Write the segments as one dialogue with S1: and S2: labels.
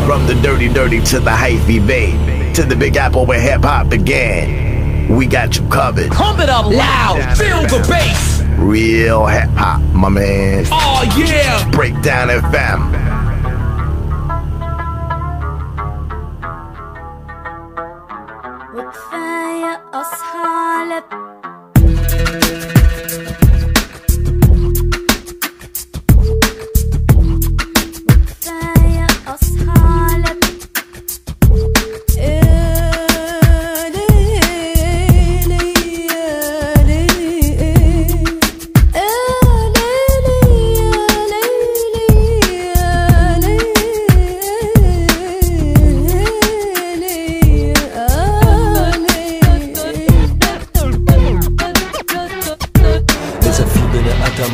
S1: From the dirty to the hyphy bay, to the Big Apple where hip-hop began. We got you covered.
S2: Pump it up loud, feel the bass.
S1: Real hip-hop, my man.
S2: Oh yeah.
S1: Breakdown FM.
S3: وكفاية أصحى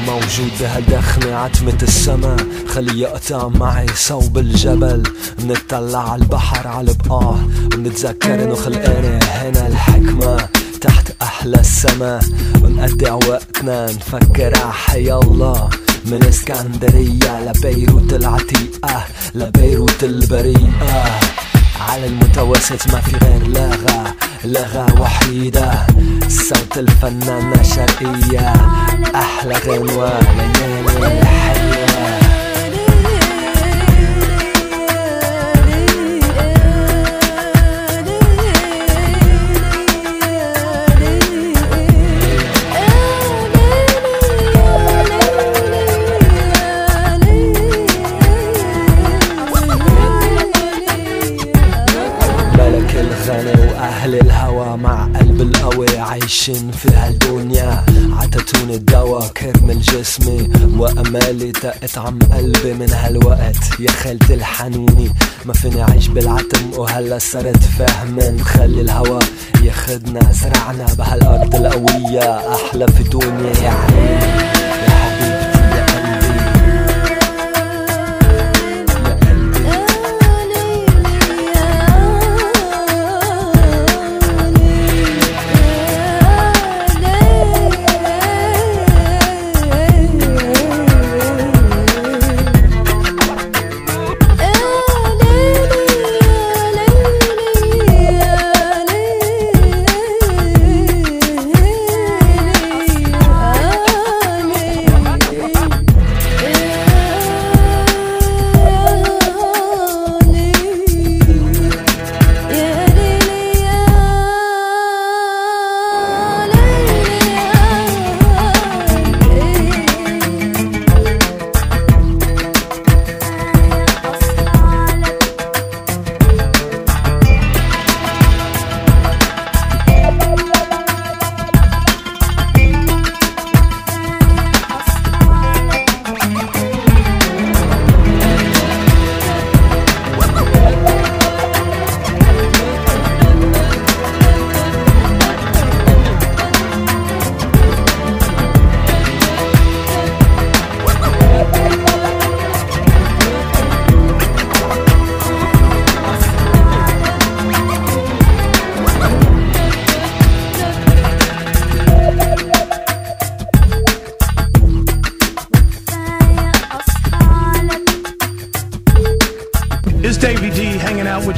S4: موجود بهالدخنة عتمة السما خلي يقطع معي صوب الجبل منتطلع على البحر على بقاه ونتذكر انه خلقاني هنا الحكمة تحت احلى السما ونقضي وقتنا نفكر حي الله من اسكندرية لبيروت العتيقة لبيروت البريئة على المتوسط ما في غير لغة وحيدة صوت الفنانة شرقية أحلى غنوة ليالي الحياة وأهل الهوى مع قلب القوي عايشين في هالدنيا عتتون الدوا كرمل جسمي وأمالي تقت عم قلبي من هالوقت يا خالتي الحنيني ما فيني عيش بالعتم وهلا صرت فاهمة نخلي الهوا ياخدنا زرعنا بهالأرض القوية أحلى في دنيا يا عيني يا حبيبتي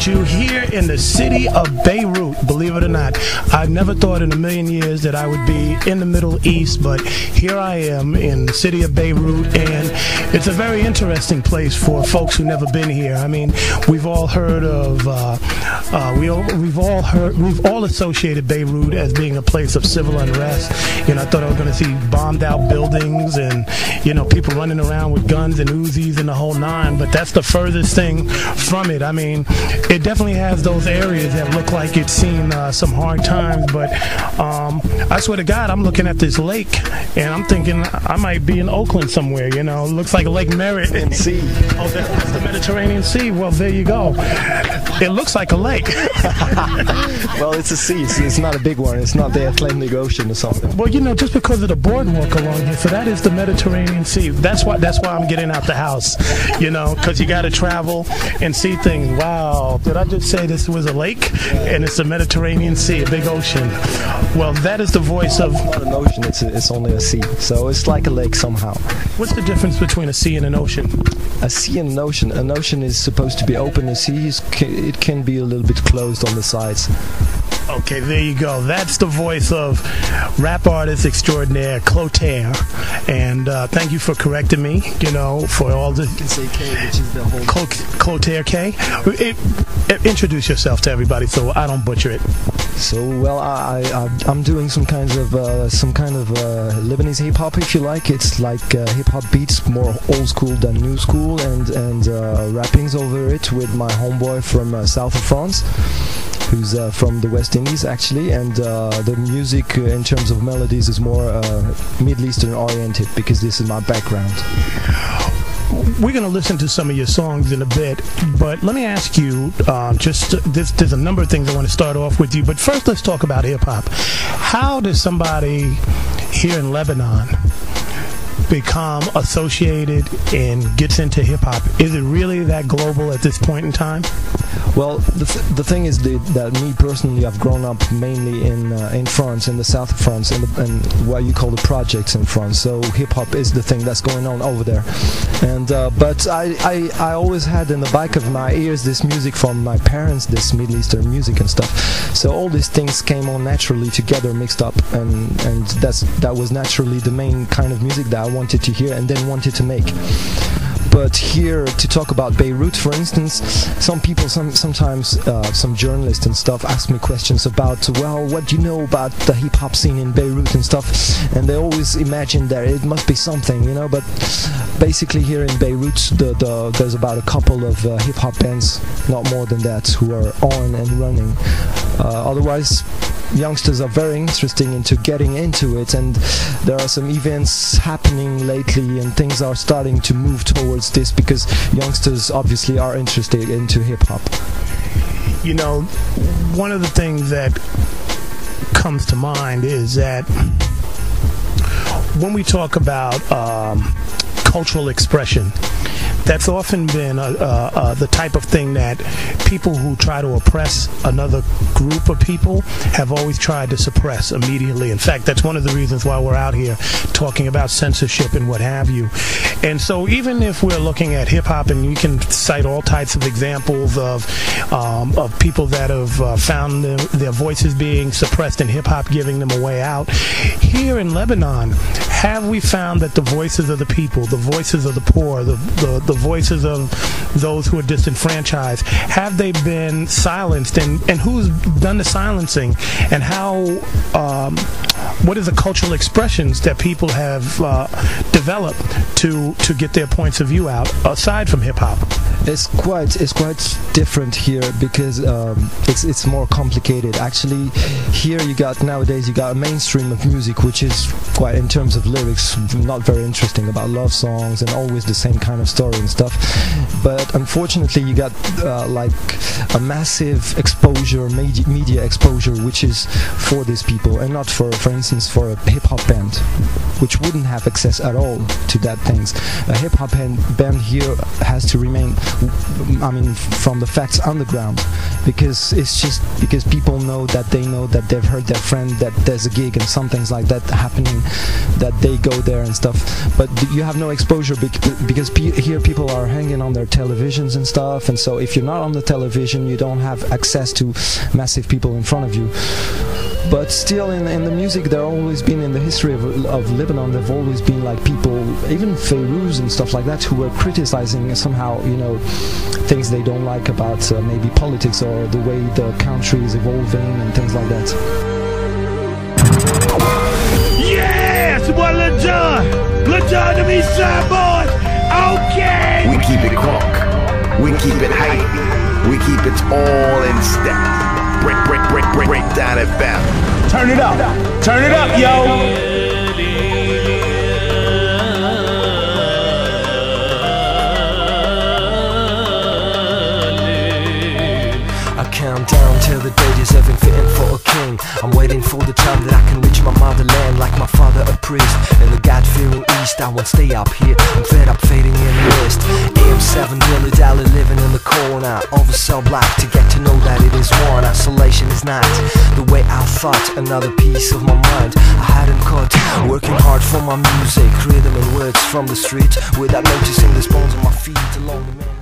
S5: You here in the city of Beirut, believe it or not. I never thought in a million years that I would be in the Middle East, but here I am in the city of Beirut, and it's a very interesting place for folks who've never been here. I mean, we've all heard of, we've all associated Beirut as being a place of civil unrest. You know, I thought I was going to see bombed out buildings and, you know, people running around with guns and Uzis and the whole nine, but that's the furthest thing from it. I mean, it definitely has those areas that look like it's seen some hard times, but I swear to God, I'm looking at this lake and I'm thinking I might be in Oakland somewhere, you know. It looks like Lake Merritt and Sea. Oh, that's the Mediterranean Sea. Well, there you go. It looks like a lake.
S6: Well, it's a sea. It's not a big one. It's not the Atlantic Ocean or something.
S5: Well, you know, just because of the boardwalk along here, so that is the Mediterranean Sea. That's why I'm getting out the house, you know, because you got to travel and see things. Wow, did I just say this was a lake? And it's the Mediterranean Sea, a big ocean. Well, that is the voice of...
S6: It's not an ocean, it's only a sea. So it's like a lake somehow.
S5: What's the difference between a sea and an ocean?
S6: A sea and an ocean. An ocean is supposed to be open. A sea it can be a little bit closed on the sides.
S5: Okay, there you go. That's the voice of rap artist extraordinaire Clotaire, and thank you for correcting me. You know, for all the. You
S6: can say K, which is the whole.
S5: Clotaire K. Introduce yourself to everybody so I don't butcher it.
S6: So well, I'm doing some kind of Lebanese hip hop, if you like. It's like hip hop beats, more old school than new school, and rappings over it with my homeboy from south of France, who's from the West Indies actually, and the music in terms of melodies is more Middle Eastern oriented because this is my background.
S5: We're going to listen to some of your songs in a bit, but let me ask you, there's a number of things I want to start off with you, but first let's talk about hip-hop. How does somebody here in Lebanon become associated and gets into hip-hop? Is it really that global at this point in time?
S6: Well, the thing is that me personally, I've grown up mainly in France, in the south of France, and what you call the projects in France. So hip hop is the thing that's going on over there. And but I always had in the back of my ears this music from my parents, this Middle Eastern music and stuff. So all these things came on naturally together, mixed up, and that was naturally the main kind of music that I wanted to hear and then wanted to make. But here, to talk about Beirut, for instance, some people, sometimes some journalists and stuff ask me questions about, well, what do you know about the hip-hop scene in Beirut and stuff, and they always imagine that it must be something, you know, but basically here in Beirut, there's about a couple of hip-hop bands, not more than that, who are on and running. Otherwise, youngsters are very interesting into getting into it, and there are some events happening lately and things are starting to move towards this because youngsters obviously are interested into hip-hop.
S5: You know, one of the things that comes to mind is that when we talk about cultural expression, that's often been the type of thing that people who try to oppress another group of people have always tried to suppress immediately. In fact, that's one of the reasons why we're out here talking about censorship and what have you. And so even if we're looking at hip-hop, and you can cite all types of examples of people that have found their voices being suppressed in hip-hop, giving them a way out, here in Lebanon, have we found that the voices of the people, the voices of the poor, the voices of those who are disenfranchised, have they been silenced, and who's done the silencing, and how what is the cultural expressions that people have developed to get their points of view out aside from hip-hop?
S6: It's quite different here because it's more complicated. Actually, here nowadays you got a mainstream of music which is quite, in terms of lyrics, not very interesting, about love songs and always the same kind of story and stuff. But unfortunately, you got like a massive exposure, media exposure, which is for these people and not for instance, for a hip-hop band, which wouldn't have access at all to that things. A hip-hop band here has to remain, I mean, from the facts underground, because it's just because people know that they've heard their friend that there's a gig and some things like that happening, that they go there and stuff. But you have no exposure because here people are hanging on their televisions and stuff, and so if you're not on the television, you don't have access to massive people in front of you. But still, in the music, there always been, in the history of Lebanon, there've always been like people, even Feiruz and stuff like that, who were criticizing somehow, you know, things they don't like about maybe politics or the way the country is evolving and things like that.
S2: Yes, what Lil Jon to me, side boys. Okay.
S1: We keep it crunk, we keep it hype, we keep it all in step. Break down and bounce.
S2: Turn it up, yo.
S4: Count down till the day deserving fitting for a king. I'm waiting for the time that I can reach my motherland, like my father a priest in the God-fearing East. I won't stay up here, I'm fed up fading in the mist. AM7 dilly-dally living in the corner. grown. I oversell black to get to know that it is one. Isolation is not the way I thought, another piece of my mind I hadn't caught. Working hard for my music, rhythm and words from the street, without noticing the bones on my feet along the